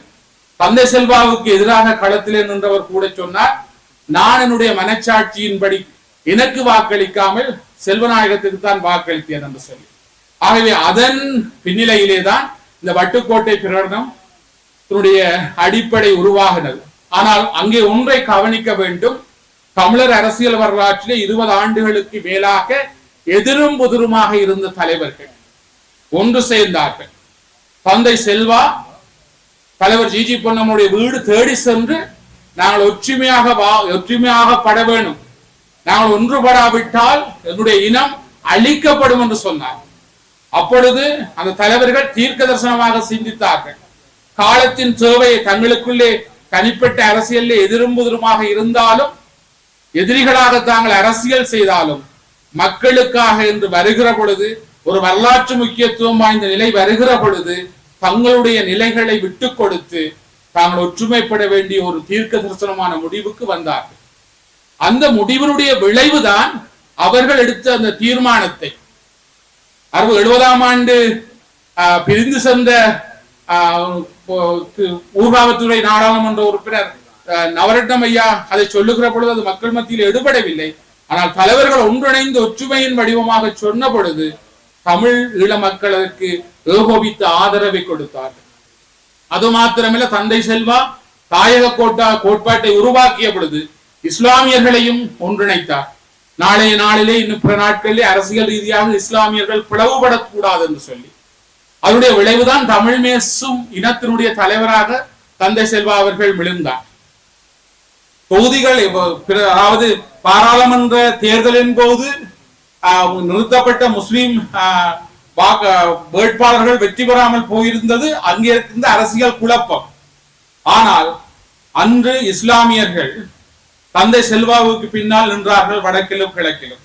தந்தை செல்வாவுக்கு எதிராக களத்திலே நின்றவர் கூட சொன்னார், நான் என்னுடைய மனச்சாட்சியின்படி எனக்கு வாக்களிக்காமல் செல்வநாயகத்துக்கு தான் வாக்களித்தேன் என்று சொல்லி. ஆகவே அதன் பின்னிலையிலே தான் இந்த வட்டுக்கோட்டை பிரகடனம் அடிப்படை உருவாகினது. ஆனால் அங்கே ஒன்றை கவனிக்க வேண்டும், தமிழர் அரசியல் வரலாற்றிலே 20 ஆண்டுகளுக்கு மேலாக எதிரும் புதிருமாக இருந்த தலைவர்கள் ஒன்று சேர்ந்தார்கள். தந்தை செல்வா தலைவர் ஜிஜி பொன்னம்முடைய வீடு தேடி சென்று நாங்கள் ஒற்றுமையாக பட வேணும், நாங்கள் ஒன்றுபடாவிட்டால் என்னுடைய இனம் அழிக்கப்படும் என்று சொன்னார். அப்பொழுது அந்த தலைவர்கள் தீர்க்க தரிசனமாக சிந்தித்தார்கள். காலத்தின் தேவையை தங்களுக்குள்ளே தனிப்பட்ட அரசியலில் எதிரும் புதிருமாக இருந்தாலும், எதிரிகளாக தாங்கள் அரசியல் செய்தாலும், மக்களுக்காக என்று வருகிற பொழுது, ஒரு வரலாற்று முக்கியத்துவம் வாய்ந்த நிலை வருகிற பொழுது தங்களுடைய நிலைகளை விட்டுக் கொடுத்து தாங்கள் ஒற்றுமைப்பட வேண்டிய ஒரு தீர்க்க தரிசனமான முடிவுக்கு வந்தார்கள். அந்த முடிவினுடைய விளைவுதான் அவர்கள் எடுத்த அந்த தீர்மானத்தை 70ஆம் ஆண்டு பிரிந்து சென்ற ஊர்காவத்துறை நாடாளுமன்ற உறுப்பினர் நவரட்னம் ஐயா அதை சொல்லுகிற பொழுது அது மக்கள் மத்தியில் எடுபடவில்லை. ஆனால் தலைவர்கள் ஒன்றிணைந்து ஒற்றுமையின் வடிவமாக சொன்ன பொழுது தமிழ் ஈழ மக்களுக்கு ஏகோபித்த ஆதரவை கொடுத்தார்கள். அது மாத்திரமல்ல, தந்தை செல்வா தாயக கோட்பாட்டை உருவாக்கிய பொழுது இஸ்லாமியர்களையும் ஒன்றிணைத்தார். நாளைய நாளிலே இன்னும் பிற நாட்களிலே அரசியல் ரீதியாக இஸ்லாமியர்கள் பிளவுபடக்கூடாது என்று சொல்லி அதனுடைய விளைவுதான் தமிழ் மேசும் இனத்தினுடைய தலைவராக தந்தை செல்வா அவர்கள் விழுந்தார். தொகுதிகள் அதாவது பாராளுமன்ற தேர்தலின் போது நிறுத்தப்பட்ட முஸ்லிம் வேட்பாளர்கள் வெற்றி பெறாமல் போயிருந்தது அங்கே இருந்த அரசியல் குழப்பம். ஆனால் அன்று இஸ்லாமியர்கள் தந்தை செல்வாவுக்கு பின்னால் நின்றார்கள். வடக்கிலும் கிழக்கிலும்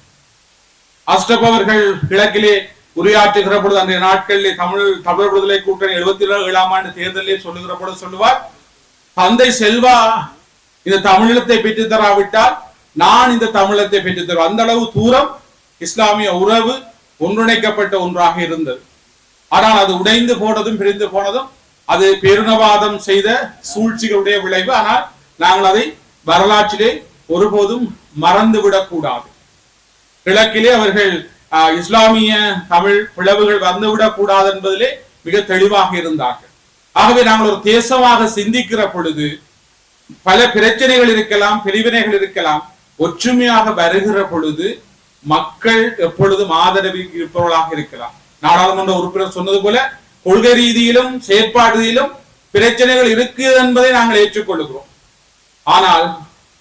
அஷ்டப் அவர்கள் கிழக்கிலே உரையாற்றுகிற பொழுது அன்றைய நாட்களிலே தமிழ் விடுதலை கூட்டணி 77ஆம் ஆண்டு தேர்தலிலே சொல்லுகிற பொழுது சொல்லுவார், தந்தை செல்வா இந்த தமிழீழத்தை பெற்று தராவிட்டால் நான் இந்த தமிழத்தை பெற்று தருவேன். அந்த அளவு தூரம் இஸ்லாமிய உறவு ஒன்றிணைக்கப்பட்ட ஒன்றாக இருந்தது. ஆனால் அது உடைந்து போனதும் பிரிந்து போனதும் அது பேரினவாதம் செய்த சூழ்ச்சிகளுடைய விளைவு. ஆனால் நாங்கள் அதை வரலாற்றிலே ஒருபோதும் மறந்துவிடக் கூடாது. கிழக்கிலே அவர்கள் இஸ்லாமிய தமிழ் பிளவுகள் வந்துவிடக் கூடாது என்பதிலே மிக தெளிவாக இருந்தார்கள். ஆகவே நாங்கள் ஒரு தேசமாக சிந்திக்கிற பொழுது பல பிரச்சனைகள் இருக்கலாம், பிரிவினைகள் இருக்கலாம், ஒற்றுமையாக வருகிற பொழுது மக்கள் எப்பொழுதும் ஆதரவு இருப்பவர்களாக இருக்கலாம். நாடாளுமன்ற உறுப்பினர் சொன்னது போல கொள்கை ரீதியிலும் செயற்பாடு ரீதியிலும் பிரச்சனைகள் இருக்கு என்பதை நாங்கள் ஏற்றுக்கொள்கிறோம். ஆனால்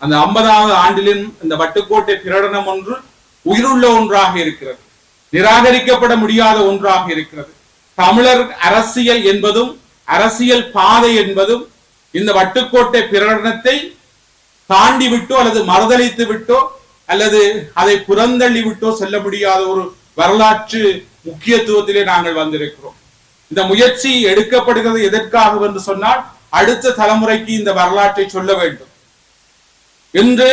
அந்த 50வது ஆண்டிலும் இந்த வட்டுக்கோட்டை பிரகடனம் ஒன்று உயிருள்ள ஒன்றாக இருக்கிறது, நிராகரிக்கப்பட முடியாத ஒன்றாக இருக்கிறது. தமிழர் அரசியல் என்பதும் அரசியல் பாதை என்பதும் இந்த வட்டுக்கோட்டை பிரகடனத்தை தாண்டி விட்டோ அல்லது மறுதளித்து விட்டோ அல்லது அதை புறந்தள்ளி விட்டோ செல்ல முடியாத ஒரு வரலாற்று முக்கியத்துவத்திலே நாங்கள் வந்திருக்கிறோம். இந்த முயற்சி எடுக்கப்படுகிறது எதற்காக என்று சொன்னால் அடுத்த தலைமுறைக்கு இந்த வரலாற்றை சொல்ல வேண்டும். இன்று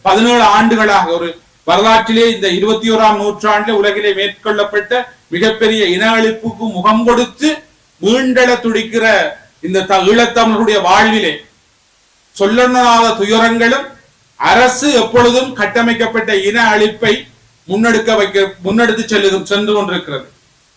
17 ஆண்டுகளாக ஒரு வரலாற்றிலே இந்த 21ஆம் நூற்றாண்டிலே உலகிலே மேற்கொள்ளப்பட்ட மிகப்பெரிய இன அழிப்புக்கு முகம் கொடுத்து மீண்டெழ துடிக்கிற இந்த ஈழத்தமிழர்களுடைய வாழ்விலே சொல்லனாத துயரங்களும் அரசு எப்பொழுதும் கட்டமைக்கப்பட்ட இன அழிப்பை முன்னெடுத்து சென்று கொண்டிருக்கிறது.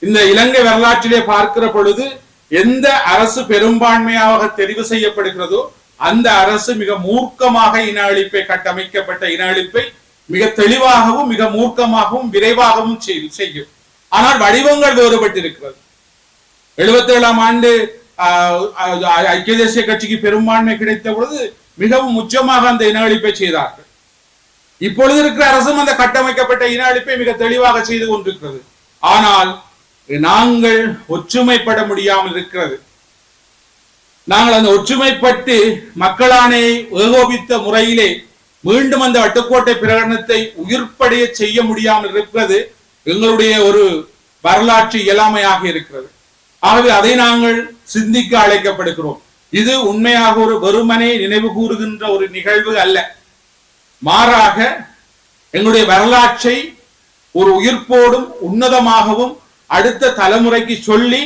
இந்த இலங்கை வரலாற்றிலே பார்க்கிற பொழுது எந்த அரசு பெரும்பான்மையாக தெரிவு செய்யப்படுகிறதோ அந்த அரசு மிக மூர்க்கமாக இன அழிப்பை கட்டமைக்கப்பட்ட இன அழிப்பை மிக தெளிவாகவும் மிக மூர்க்கமாகவும் விரைவாகவும் செய்யும். ஆனால் வடிவங்கள் வேறுபட்டிருக்கிறது. 77ஆம் ஆண்டு ஐக்கிய தேசிய கட்சிக்கு பெரும்பான்மை கிடைத்த பொழுது மிகவும் உச்சமாக அந்த இன அழிப்பை செய்தார்கள். இப்பொழுது இருக்கிற அரசும் அந்த கட்டமைக்கப்பட்ட இன அழிப்பை மிக தெளிவாக செய்து கொண்டிருக்கிறது. ஆனால் நாங்கள் ஒற்றுமைப்பட முடியாமல் இருக்கிறது. நாங்கள் அந்த ஒற்றுமைப்பட்டு மக்களாணையை ஏகோபித்த முறையிலே மீண்டும் அந்த வட்டுக்கோட்டை பிரகடனத்தை உயிர்ப்படைய செய்ய முடியாமல் இருக்கிறது எங்களுடைய ஒரு வரலாற்று இயலாமையாக இருக்கிறது. ஆகவே அதை நாங்கள் சிந்திக்க அழைக்கப்படுகிறோம். இது உண்மையாக ஒரு வெறுமனே நினைவு கூறுகின்ற ஒரு நிகழ்வு அல்ல. மாறாக எங்களுடைய வரலாற்றை ஒரு உயிர்ப்போடும் உன்னதமாகவும் அடுத்த தலைமுறைக்கு சொல்லி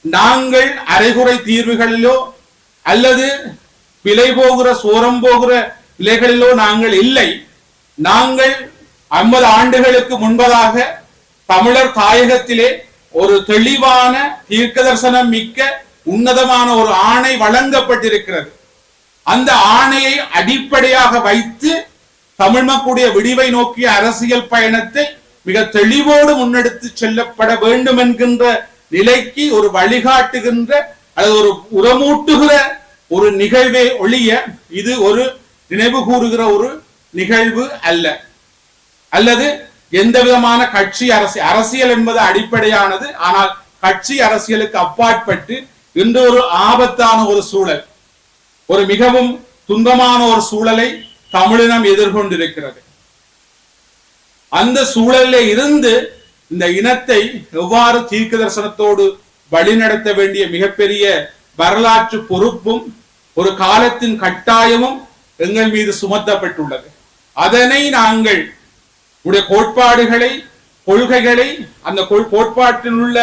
நாங்கள் அரைகுறை தீர்வுகளிலோ அல்லது விலை போகிற சோரம் போகிற நிலைகளிலோ நாங்கள் இல்லை. நாங்கள் 50 ஆண்டுகளுக்கு முன்பதாக தமிழர் தாயகத்திலே ஒரு தெளிவான தீர்க்க தரிசனம் மிக்க உன்னதமான ஒரு ஆணை வழங்கப்பட்டிருக்கிறது. அந்த ஆணையை அடிப்படையாக வைத்து தமிழ் மக்களுடைய விடிவை நோக்கிய அரசியல் பயணத்தை மிக தெளிவோடு முன்னெடுத்து செல்லப்பட வேண்டும் என்கின்ற நிலைக்கு ஒரு வழிகாட்டுகின்ற அல்லது ஒரு உரமூட்டுகிற ஒரு நிகழ்வை ஒழிய இது ஒரு நினைவு கூறுகிற ஒரு நிகழ்வு அல்ல. அல்லது எந்த விதமான கட்சி அரசியல் என்பது அடிப்படையானது. ஆனால் கட்சி அரசியலுக்கு அப்பாற்பட்டு இன்று ஒரு ஆபத்தான ஒரு சூழல், ஒரு மிகவும் துன்பமான ஒரு சூழலை தமிழினம் எதிர்கொண்டிருக்கிறது. அந்த சூழலில் இருந்து இந்த இனத்தை எவ்வாறு தீர்க்க தரிசனத்தோடு வழிநடத்த வேண்டிய மிகப்பெரிய வரலாற்று பொறுப்பும் ஒரு காலத்தின் கட்டாயமும் எங்கள் மீது சுமத்தப்பட்டுள்ளது. அதனை நாங்கள் உடைய கோட்பாடுகளை, கொள்கைகளை, அந்த கோட்பாட்டில் உள்ள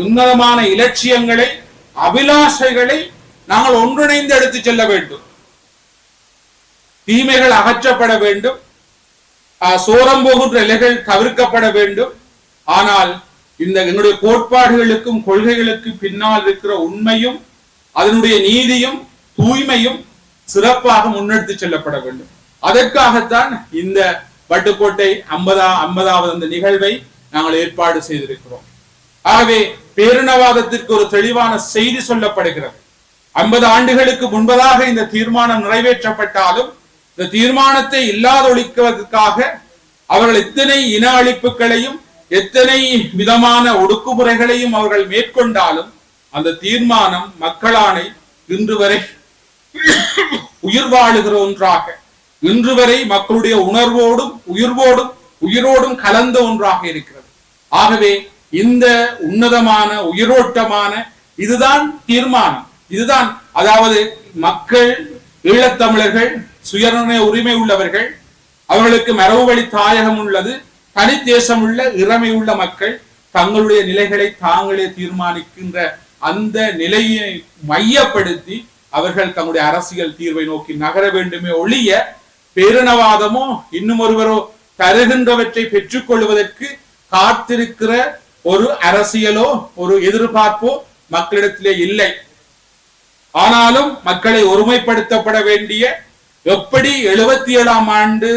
உன்னதமான இலட்சியங்களை, அபிலாஷைகளை நாங்கள் ஒன்றிணைந்து எடுத்து செல்ல வேண்டும். தீமைகள் அகற்றப்பட வேண்டும், சோரம் போகின்ற இலைகள் தவிர்க்கப்பட வேண்டும். ஆனால் இந்த எங்களுடைய கோட்பாடுகளுக்கும் கொள்கைகளுக்கும் பின்னால் இருக்கிற உண்மையும் அதனுடைய நீதியும் தூய்மையும் சிறப்பாக முன்னெடுத்து செல்லப்பட வேண்டும். அதற்காகத்தான் இந்த வட்டுக்கோட்டை 50வது அந்த நிகழ்வை நாங்கள் ஏற்பாடு செய்திருக்கிறோம். ஆகவே பேரினவாதத்திற்கு ஒரு தெளிவான செய்தி சொல்லப்படுகிறது. 50 ஆண்டுகளுக்கு முன்பதாக இந்த தீர்மானம் நிறைவேற்றப்பட்டாலும் இந்த தீர்மானத்தை இல்லாதொழிப்பதற்காக அவர்கள் எத்தனை இன அழிப்புகளையும் எத்தனை விதமான ஒடுக்குமுறைகளையும் அவர்கள் மேற்கொண்டாலும் அந்த தீர்மானம் மக்களானை இன்று வரை உயிர் வாழுகிற ஒன்றாக, இன்று வரை மக்களுடைய உணர்வோடும் உயிரோடும் கலந்த ஒன்றாக இருக்கிறது. ஆகவே இந்த உன்னதமான உயிரோட்டமான இதுதான் தீர்மானம். இதுதான், அதாவது மக்கள், ஈழத்தமிழர்கள், சுயநிர்ணய உரிமை உள்ளவர்கள், அவர்களுக்கு மரபு வழி தாயகம் உள்ளது, தனி தேசம் உள்ள இறமை உள்ள மக்கள் தங்களுடைய நிலைகளை தாங்களே தீர்மானிக்கின்ற அந்த நிலையை மையப்படுத்தி அவர்கள் தங்களுடைய அரசியல் தீர்வை நோக்கி நகர வேண்டுமே ஒழிய பேரினவாதமோ இன்னும் ஒருவரோ தருகின்றவற்றை பெற்றுக் கொள்வதற்கு காத்திருக்கிற ஒரு அரசியலோ ஒரு எதிர்பார்ப்போ மக்களிடத்திலே இல்லை. ஆனாலும் மக்களை ஒருமைப்படுத்தப்பட வேண்டிய, எப்படி 77ஆம் ஆண்டு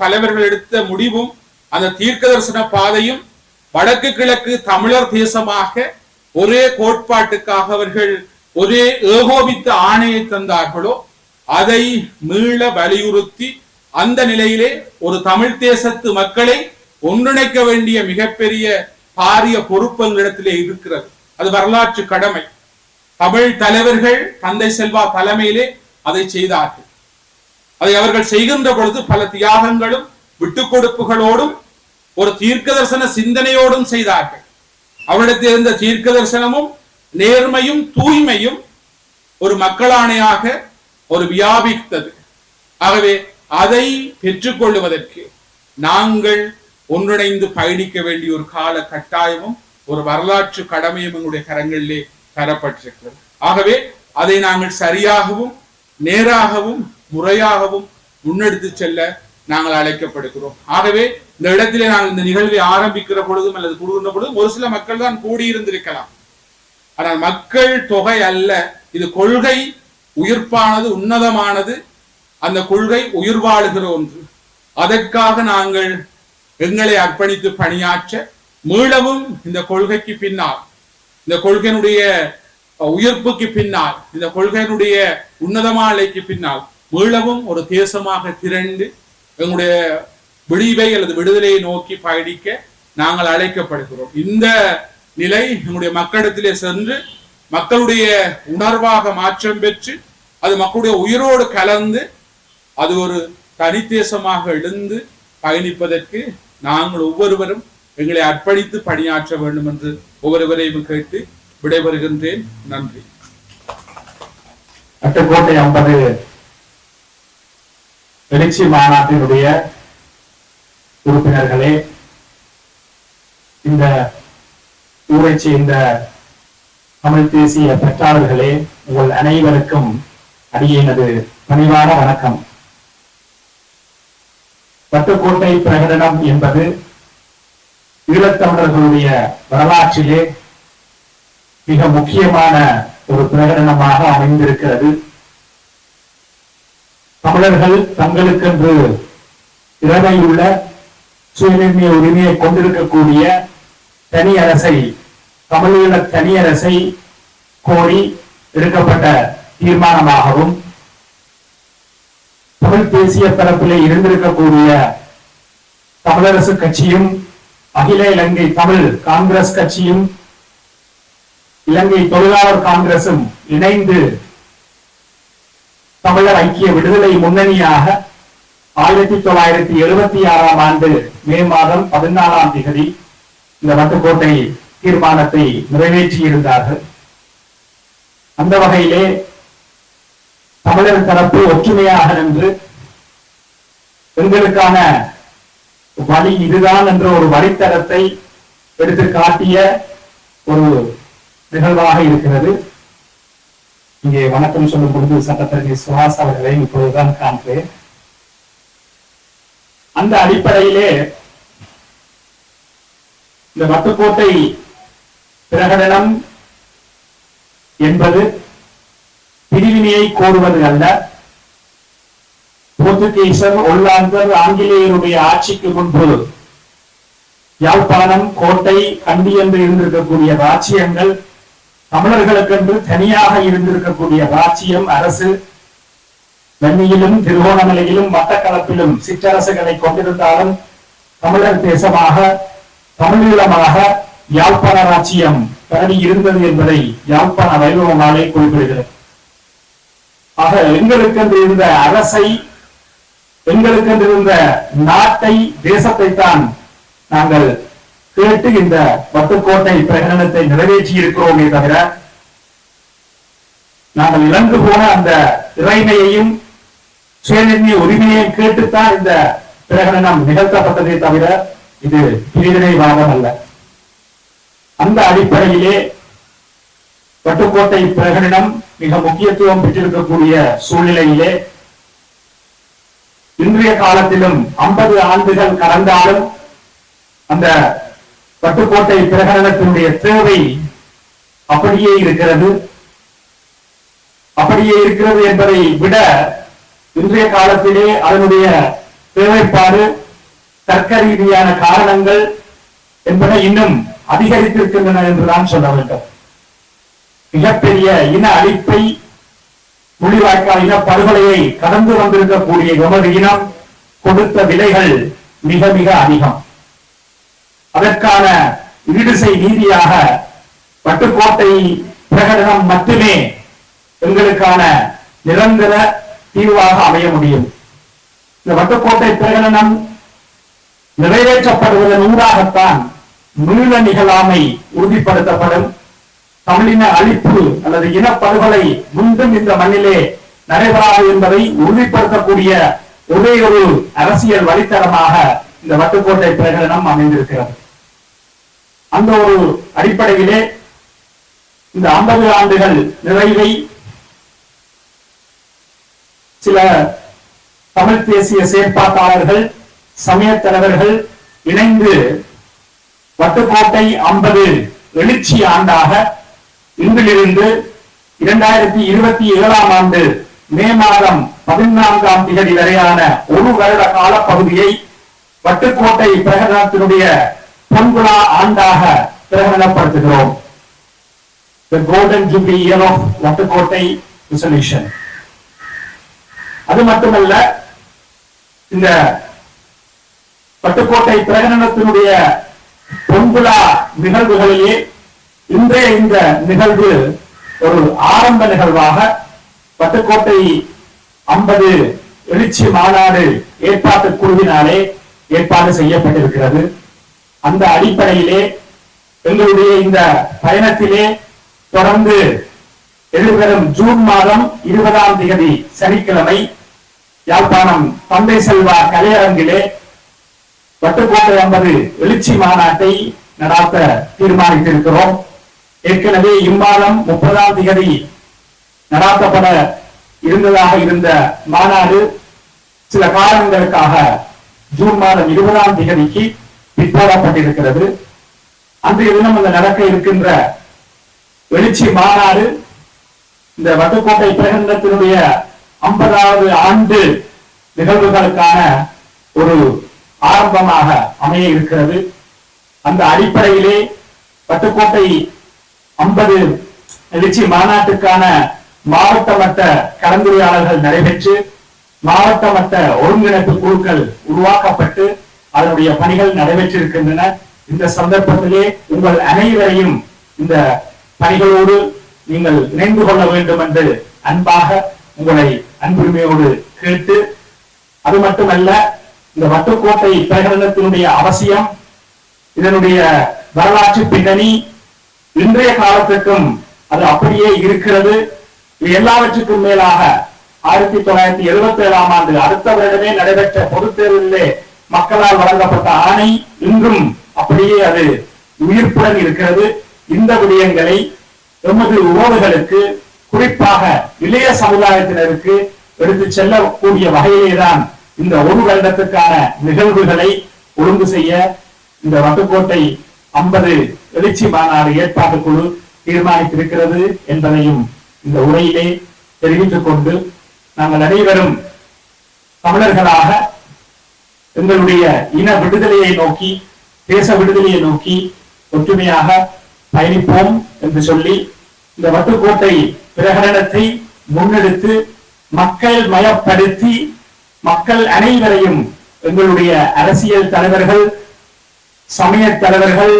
தலைவர்கள் எடுத்த முடிவும் அந்த தீர்க்க தரிசன பாதையும் வடக்கு கிழக்கு தமிழர் தேசமாக ஒரே கோட்பாட்டுக்காக அவர்கள் ஒரே ஏகோபித்த ஆணையை தந்தார்களோ அதை மீள வலியுறுத்தி அந்த நிலையிலே ஒரு தமிழ் தேசத்து மக்களை ஒன்றிணைக்க வேண்டிய மிகப்பெரிய பாரிய பொறுப்பு எங்களிடத்திலே இருக்கிறது. அது வரலாற்று கடமை. தமிழ் தலைவர்கள் தந்தை செல்வா தலைமையிலே அதை செய்தார்கள். அதை அவர்கள் செய்கின்ற பொழுது பல தியாகங்களும் விட்டுக் கொடுப்புகளோடும் ஒரு தீர்க்க தரிசன சிந்தனையோடும் செய்தார்கள். அவரிடத்தில் இருந்த தீர்க்க தரிசனமும் நேர்மையும் தூய்மையும் ஒரு மக்களாணையாக ஒரு வியாபித்தது. ஆகவே அதை பெற்றுக்கொள்வதற்கு நாங்கள் ஒன்றிணைந்து பயணிக்க வேண்டிய ஒரு கால கட்டாயமும் ஒரு வரலாற்று கடமையும் எங்களுடைய கரங்களிலே தரப்பட்டிருக்கிறது. ஆகவே அதை நாங்கள் சரியாகவும் நேராகவும் முறையாகவும் முன்னெடுத்து செல்ல நாங்கள் அழைக்கப்படுகிறோம். ஆகவே இந்த இடத்திலே நாங்கள் இந்த நிகழ்வை ஆரம்பிக்கிற பொழுதும் அல்லது கூடுகின்ற பொழுதும் ஒரு சில மக்கள் தான் கூடியிருந்திருக்கலாம். ஆனால் மக்கள் தொகை அல்ல, இது கொள்கை உயிர்ப்பானது, உன்னதமானது. அந்த கொள்கை உயிர் வாழுகிற ஒன்று. அதற்காக நாங்கள் எங்களை அர்ப்பணித்து பணியாற்ற மீளவும் இந்த கொள்கைக்கு பின்னால், இந்த கொள்கையினுடைய உயிர்ப்புக்கு பின்னால், இந்த கொள்கையினுடைய உன்னதமாலைக்கு பின்னால் மீளவும் ஒரு தேசமாக திரண்டு எங்களுடைய விடிவை அல்லது விடுதலையை நோக்கி பயணிக்க நாங்கள் அழைக்கப்படுகிறோம். இந்த நிலை எங்களுடைய மக்களிடத்திலே சென்று மக்களுடைய உணர்வாக மாற்றம் பெற்று அது மக்களுடைய உயிரோடு கலந்து அது ஒரு தனித்தேசமாக எழுந்து பயணிப்பதற்கு நாங்கள் ஒவ்வொருவரும் எங்களை அர்ப்பணித்து பணியாற்ற வேண்டும் என்று ஒவ்வொருவரையும் கேட்டு விடைபெறுகின்றேன். நன்றி. வட்டுக்கோட்டை 50 எழுச்சி மாநாட்டினுடைய உறுப்பினர்களே, இந்த ஊரை சேர்ந்த தமிழ் தேசிய பெற்றாளர்களே, உங்கள் அனைவருக்கும் அடியேனது பணிவான வணக்கம். பட்டுக்கோட்டை பிரகடனம் என்பது ஈழத்தமிழர்களுடைய வரலாற்றிலே மிக முக்கியமான ஒரு பிரகடனமாக அமைந்திருக்கிறது. தமிழர்கள் தங்களுக்கென்று இறமையுள்ள சுயநிர்ணய உரிமையை கொண்டிருக்கக்கூடிய தனி அரசை, தமிழீழ தனி அரசை கோரி எடுக்கப்பட்ட தீர்மானமாகவும், தமிழ் தேசிய பரப்பிலே இருந்திருக்கக்கூடிய தமிழரசு கட்சியும் அகில இலங்கை தமிழ் காங்கிரஸ் கட்சியும் இலங்கை தொழிலாளர் காங்கிரசும் இணைந்து தமிழர் ஐக்கிய விடுதலை முன்னணியாக 1976 ஆண்டு மே மாதம் 14ஆம் தேதி இந்த வட்டுக்கோட்டை தீர்மானத்தை நிறைவேற்றியிருந்தார்கள். அந்த வகையிலே தமிழர் தரப்பு ஒற்றுமையாக நின்று எங்களுக்கான வழி இதுதான் என்ற ஒரு வழித்தடத்தை எடுத்து காட்டிய ஒரு நிகழ்வாக இருக்கிறது. இங்கே வணக்கம் சொல்லும் பொழுது சட்டத்தரணி சுஹாஸ் அவர்களை இப்பொழுதுதான் காண்கிறேன். அந்த அடிப்படையிலே இந்த வட்டுக்கோட்டை பிரகடனம் என்பது பிரிவினையை கோருவது அல்ல. போர்த்துகீசர், ஒல்லாந்தர், ஆங்கிலேயருடைய ஆட்சிக்கு முன்பு யாழ்ப்பாணம், கோட்டை, கண்டி என்று இருந்திருக்கக்கூடிய ராச்சியங்கள், தமிழர்களுக்கென்று தனியாக இருந்திருக்கக்கூடிய ராச்சியம், அரசு, வன்னியிலும் திருகோணமலையிலும் மட்டக்களப்பிலும் சிற்றரசுகளை கொண்டிருந்தாலும் தமிழர் தேசமாக, தமிழீழமாக யாழ்ப்பாண ராச்சியம் பரவி இருந்தது என்பதை யாழ்ப்பாண வைபவமாலே குறிப்பிடுகிறது. ஆக எங்களுக்கென்று இருந்த அரசை, எங்களுக்கென்று இருந்த நாட்டை, தேசத்தை தான் நாங்கள் கேட்டு இந்த வட்டுக்கோட்டை பிரகடனத்தை நிறைவேற்றி இருக்கிறோமே தவிர, நாங்கள் இழந்து போன அந்த இறைமையையும் சுயநிர்ணய உரிமையையும் கேட்டுத்தான் இந்த பிரகடனம் நிகழ்த்தப்பட்டதே தவிர இது பிரிவினைவாதம் அல்ல. அந்த அடிப்படையிலே வட்டுக்கோட்டை பிரகடனம் மிக முக்கியத்துவம் பெற்றிருக்கக்கூடிய சூழ்நிலையிலே இன்றைய காலத்திலும் 50 ஆண்டுகள் கடந்தாலும் அந்த வட்டுக்கோட்டை பிரகடனத்தினுடைய தேவை அப்படியே இருக்கிறது. அப்படியே இருக்கிறது என்பதை விட இன்றைய காலத்திலே அதனுடைய தேவைப்பாடு, தர்க்க ரீதியான காரணங்கள் என்பன இன்னும் அதிகரித்திருக்கின்றன என்றுதான் சொல்ல வேண்டும். மிகப்பெரிய இன அழிப்பை, முள்ளிவாய்க்கால் இன படுகொலையை கடந்து வந்திருக்கக்கூடிய எமது இனம் கொடுத்த விலைகள் மிக மிக அதிகம். அதற்கான ஈடுசை நீதியாக வட்டுக்கோட்டை பிரகடனம் மட்டுமே எங்களுக்கான நிரந்தர தீர்வாக அமைய முடியும். இந்த வட்டுக்கோட்டை பிரகடனம் நிறைவேற்றப்படுவதன் ஊடாகத்தான் மீள நிகழாமை உறுதிப்படுத்தப்படும். தமிழின அழிப்பு அல்லது இனப்படுகொலை மீண்டும் இந்த மண்ணிலே நடைபெறாது என்பதை உறுதிப்படுத்தக்கூடிய ஒரே ஒரு அரசியல் வழித்தடமாக இந்த வட்டுக்கோட்டை பிரகடனம் அமைந்திருக்கிறது. அந்த ஒரு அடிப்படையிலே இந்த 50 ஆண்டுகள் நிறைவை சில தமிழ் தேசிய செயற்பாட்டாளர்கள், சமய தலைவர்கள் இணைந்து வட்டுக்கோட்டை 50 எழுச்சி ஆண்டாக இன்றிலிருந்து 2027 ஆண்டு மே மாதம் 14ஆம் தேதி வரையான ஒரு வருட கால பகுதியை வட்டுக்கோட்டை பிரகடனத்தினுடைய பொன்விழா ஆண்டாக பிரகடனப்படுத்துகிறோம். The Golden Jubilee Year of Vaddukoddai Resolution. அது மட்டுமல்ல, இந்த வட்டுக்கோட்டை பிரகடனத்தினுடைய பொன்விழா நிகழ்வுகளிலே இன்றைய இந்த நிகழ்வு ஒரு ஆரம்ப நிகழ்வாக வட்டுக்கோட்டை 50 எழுச்சி மாநாடு ஏற்பாட்டு குழுவினாலே ஏற்பாடு செய்யப்பட்டிருக்கிறது. அந்த அடிப்படையிலே எங்களுடைய இந்த பயணத்திலே தொடர்ந்து எதிர்வரும் ஜூன் மாதம் 20ஆம் தேதி சனிக்கிழமை யாழ்ப்பாணம் தந்தை செல்வா கலையரங்கிலே வட்டுக்கோட்டை 50 எழுச்சி மாநாட்டை நடாத்த தீர்மானித்திருக்கிறோம். ஏற்கனவே இம்மாதம் 30ஆம் தேதி நடாத்தப்பட இருந்ததாக இருந்த மாநாடு சில காரணங்களுக்காக ஜூன் மாதம் 20ஆம் தேதிக்கு பிற்போடப்பட்டிருக்கிறது. அன்றைய தினம் அந்த நடக்க இருக்கின்ற எழுச்சி மாநாடு இந்த வட்டுக்கோட்டை பிரகடனத்தினுடைய 50வது ஆண்டு நிகழ்வுகளுக்கான ஒரு ஆரம்பமாக அமைய இருக்கிறது. அந்த அடிப்படையிலே வட்டுக்கோட்டை 50 எழுச்சி மாநாட்டுக்கான மாவட்ட மட்ட கலந்துரையாடல்கள் நடைபெற்று மாவட்ட மட்ட ஒருங்கிணைப்பு குழுக்கள் உருவாக்கப்பட்டு அதனுடைய பணிகள் நடைபெற்றிருக்கின்றன. இந்த சந்தர்ப்பத்திலே உங்கள் அனைவரையும் இந்த பணிகளோடு நீங்கள் இணைந்து கொள்ள வேண்டும் என்று அன்பாக உங்களை அன்புரிமையோடு கேட்டு, அது மட்டுமல்ல, இந்த வட்டுக்கோட்டை பிரகடனத்தினுடைய அவசியம், இதனுடைய வரலாற்று பின்னணி இன்றைய காலத்துக்கும் அது அப்படியே இருக்கிறது. இது எல்லாவற்றுக்கும் மேலாக 1977ஆம் ஆண்டு அடுத்த வருடமே நடைபெற்ற பொதுத் தேர்தலிலே மக்களால் வழங்கப்பட்ட ஆணை இன்றும் அப்படியே அது உயிர்ப்புடன் இருக்கிறது. இந்த விடயங்களை எமது உறவுகளுக்கு, குறிப்பாக இளைய சமுதாயத்தினருக்கு எடுத்து செல்லக்கூடிய வகையிலேதான் இந்த ஒரு வருடத்துக்கான நிகழ்வுகளை ஒழுங்கு செய்ய இந்த வட்டுக்கோட்டை 50 எழுச்சி மாநாடு ஏற்பாட்டு குழு தீர்மானித்திருக்கிறது என்பதையும் இந்த உரையிலே தெரிவித்துக் கொண்டு, நாங்கள் அனைவரும் தமிழர்களாக எங்களுடைய இன விடுதலையை நோக்கி, தேச விடுதலையை நோக்கி ஒற்றுமையாக பயணிப்போம் என்று சொல்லி இந்த வட்டுக்கோட்டை பிரகடனத்தை முன்னெடுத்து மக்கள் மயப்படுத்தி மக்கள் அனைவரையும், எங்களுடைய அரசியல் தலைவர்கள், சமய தலைவர்கள்,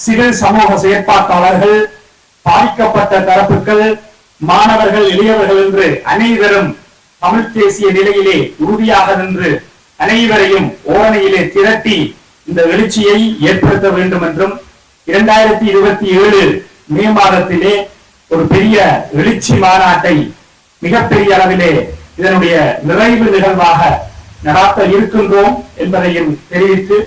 சிவில் சமூக செயற்பாட்டாளர்கள், பாதிக்கப்பட்ட தரப்புகள், மாணவர்கள், இளையவர்கள் என்று அனைவரும் தமிழ் தேசிய நிலையிலே உறுதியாக நின்று அனைவரையும் ஓரணையிலே திரட்டி இந்த எழுச்சியை ஏற்படுத்த வேண்டும் என்றும் 2027 மே மாதத்திலே ஒரு பெரிய எழுச்சி மாநாட்டை மிகப்பெரிய அளவிலே இதனுடைய நிறைவு நிகழ்வாக நடாத்த இருக்கின்றோம் என்பதையும் தெரிவித்து